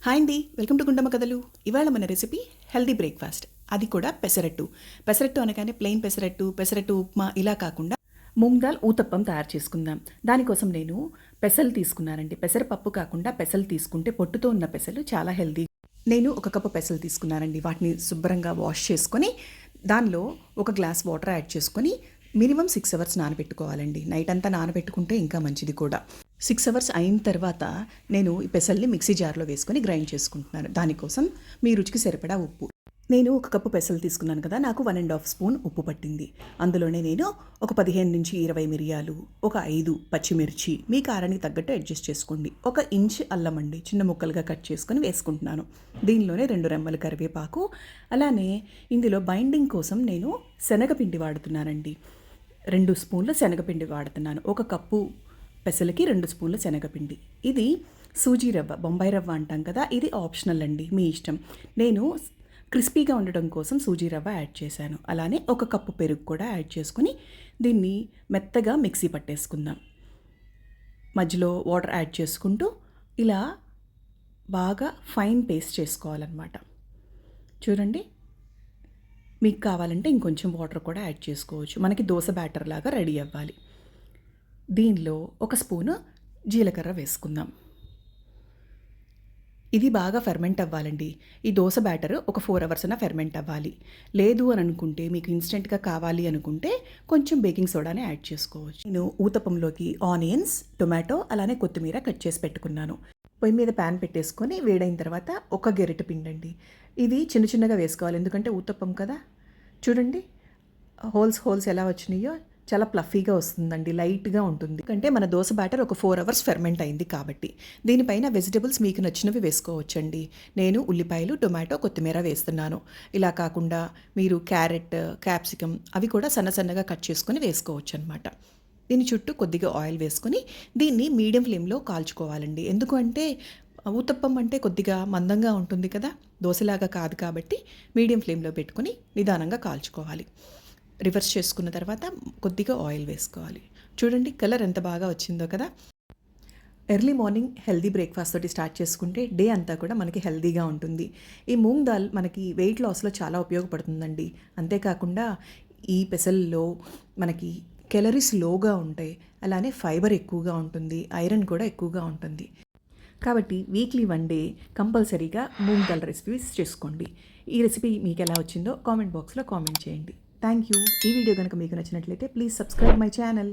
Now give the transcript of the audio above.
Hi అండి, welcome to Gundamma కథలు. ఇవాళ మన రెసిపీ హెల్దీ బ్రేక్ఫాస్ట్, అది కూడా పెసరట్టు. పెసరట్టు అనగానే ప్లెయిన్ పెసరట్టు ఉప్మా ఇలా కాకుండా మూంగ్ దాల్ ఊతప్పం తయారు చేసుకుందాం. దానికోసం నేను పెసలు తీసుకున్నానండి. పెసరపప్పు కాకుండా పెసలు తీసుకుంటే పొట్టుతో ఉన్న పెసలు చాలా హెల్దీ. నేను 1 కప్పు పెసలు తీసుకున్నానండి. వాటిని శుభ్రంగా వాష్ చేసుకొని దానిలో 1 గ్లాస్ వాటర్ యాడ్ చేసుకొని మినిమం 6 అవర్స్ నానబెట్టుకోవాలండి. నైట్ అంతా నానబెట్టుకుంటే ఇంకా మంచిది కూడా. 6 అవర్స్ అయిన తర్వాత నేను ఈ పెసల్ని మిక్సీ జార్లో వేసుకొని గ్రైండ్ చేసుకుంటున్నాను. దానికోసం మీ రుచికి సరిపడా ఉప్పు. నేను 1 కప్పు పెసలు తీసుకున్నాను కదా, నాకు 1.5 స్పూన్ ఉప్పు పట్టింది. అందులోనే నేను ఒక 15 నుంచి 20 మిరియాలు, ఒక 5 పచ్చిమిర్చి, మీ కారానికి తగ్గట్టు అడ్జస్ట్ చేసుకోండి. 1 ఇంచ్ అల్లం అండి, చిన్న ముక్కలుగా కట్ చేసుకొని వేసుకుంటున్నాను. దీనిలోనే 2 రెమ్మలు కరివేపాకు. అలానే ఇందులో బైండింగ్ కోసం నేను శనగపిండి వాడుతున్నానండి. 2 స్పూన్ల శనగపిండి వాడుతున్నాను. 1 కప్పు పెసలకి 2 స్పూన్ల శనగపిండి. ఇది సూజీ రవ్వ, బొంబాయి రవ్వ అంటాం కదా, ఇది ఆప్షనల్ అండి, మీ ఇష్టం. నేను క్రిస్పీగా ఉండడం కోసం సూజీ రవ్వ యాడ్ చేశాను. అలానే 1 కప్పు పెరుగు కూడా యాడ్ చేసుకుని దీన్ని మెత్తగా మిక్సీ పట్టేసుకుందాం. మధ్యలో వాటర్ యాడ్ చేసుకుంటూ ఇలా బాగా ఫైన్ పేస్ట్ చేసుకోవాలన్నమాట. చూడండి, మీకు కావాలంటే ఇంకొంచెం వాటర్ కూడా యాడ్ చేసుకోవచ్చు. మనకి దోశ బ్యాటర్ లాగా రెడీ అవ్వాలి. దీనిలో 1 స్పూను జీలకర్ర వేసుకుందాం. ఇది బాగా ఫెర్మెంట్ అవ్వాలండి. ఈ దోశ బ్యాటర్ ఒక 4 అవర్స్ అయినా ఫెర్మెంట్ అవ్వాలి. లేదు అని అనుకుంటే, మీకు ఇన్స్టెంట్గా కావాలి అనుకుంటే కొంచెం బేకింగ్ సోడానే యాడ్ చేసుకోవచ్చు. నేను ఊతప్పంలోకి ఆనియన్స్, టొమాటో, అలానే కొత్తిమీర కట్ చేసి పెట్టుకున్నాను. పొయ్యి మీద ప్యాన్ పెట్టేసుకొని వేడైన తర్వాత 1 గెరిటె పిండండి. ఇది చిన్న చిన్నగా వేసుకోవాలి, ఎందుకంటే ఊతప్పం కదా. చూడండి హోల్స్ ఎలా వచ్చినాయో, చాలా ప్లఫీగా వస్తుందండి, లైట్గా ఉంటుంది. ఎందుకంటే మన దోశ బ్యాటర్ ఒక 4 అవర్స్ ఫెర్మెంట్ అయింది కాబట్టి. దీనిపైన వెజిటబుల్స్ మీకు నచ్చినవి వేసుకోవచ్చండి. నేను ఉల్లిపాయలు, టొమాటో, కొత్తిమీర వేస్తున్నాను. ఇలా కాకుండా మీరు క్యారెట్, క్యాప్సికమ్ అవి కూడా సన్నగా కట్ చేసుకొని వేసుకోవచ్చు అనమాట. దీని చుట్టూ కొద్దిగా ఆయిల్ వేసుకొని దీన్ని మీడియం ఫ్లేమ్లో కాల్చుకోవాలండి. ఎందుకంటే ఊతప్పం అంటే కొద్దిగా మందంగా ఉంటుంది కదా, దోశలాగా కాదు కాబట్టి మీడియం ఫ్లేమ్లో పెట్టుకొని నిదానంగా కాల్చుకోవాలి. రివర్స్ చేసుకున్న తర్వాత కొద్దిగా ఆయిల్ వేసుకోవాలి. చూడండి కలర్ ఎంత బాగా వచ్చిందో కదా. ఎర్లీ మార్నింగ్ హెల్దీ బ్రేక్ఫాస్ట్ తోటి స్టార్ట్ చేసుకుంటే డే అంతా కూడా మనకి హెల్దీగా ఉంటుంది. ఈ మూంగ్ దాల్ మనకి వెయిట్ లాస్లో చాలా ఉపయోగపడుతుందండి. అంతేకాకుండా ఈ పెసల్లో మనకి కెలరీస్ లోగా ఉంటాయి, అలానే ఫైబర్ ఎక్కువగా ఉంటుంది, ఐరన్ కూడా ఎక్కువగా ఉంటుంది. కాబట్టి వీక్లీ 1 డే కంపల్సరీగా మూంగ్ దాల్ రెసిపీస్ చేసుకోండి. ఈ రెసిపీ మీకు ఎలా వచ్చిందో కామెంట్ బాక్స్లో కామెంట్ చేయండి. Thank you. ఈ వీడియో కనుక మీకు నచ్చినట్లయితే ప్లీజ్ సబ్స్క్రైబ్ మై ఛానల్.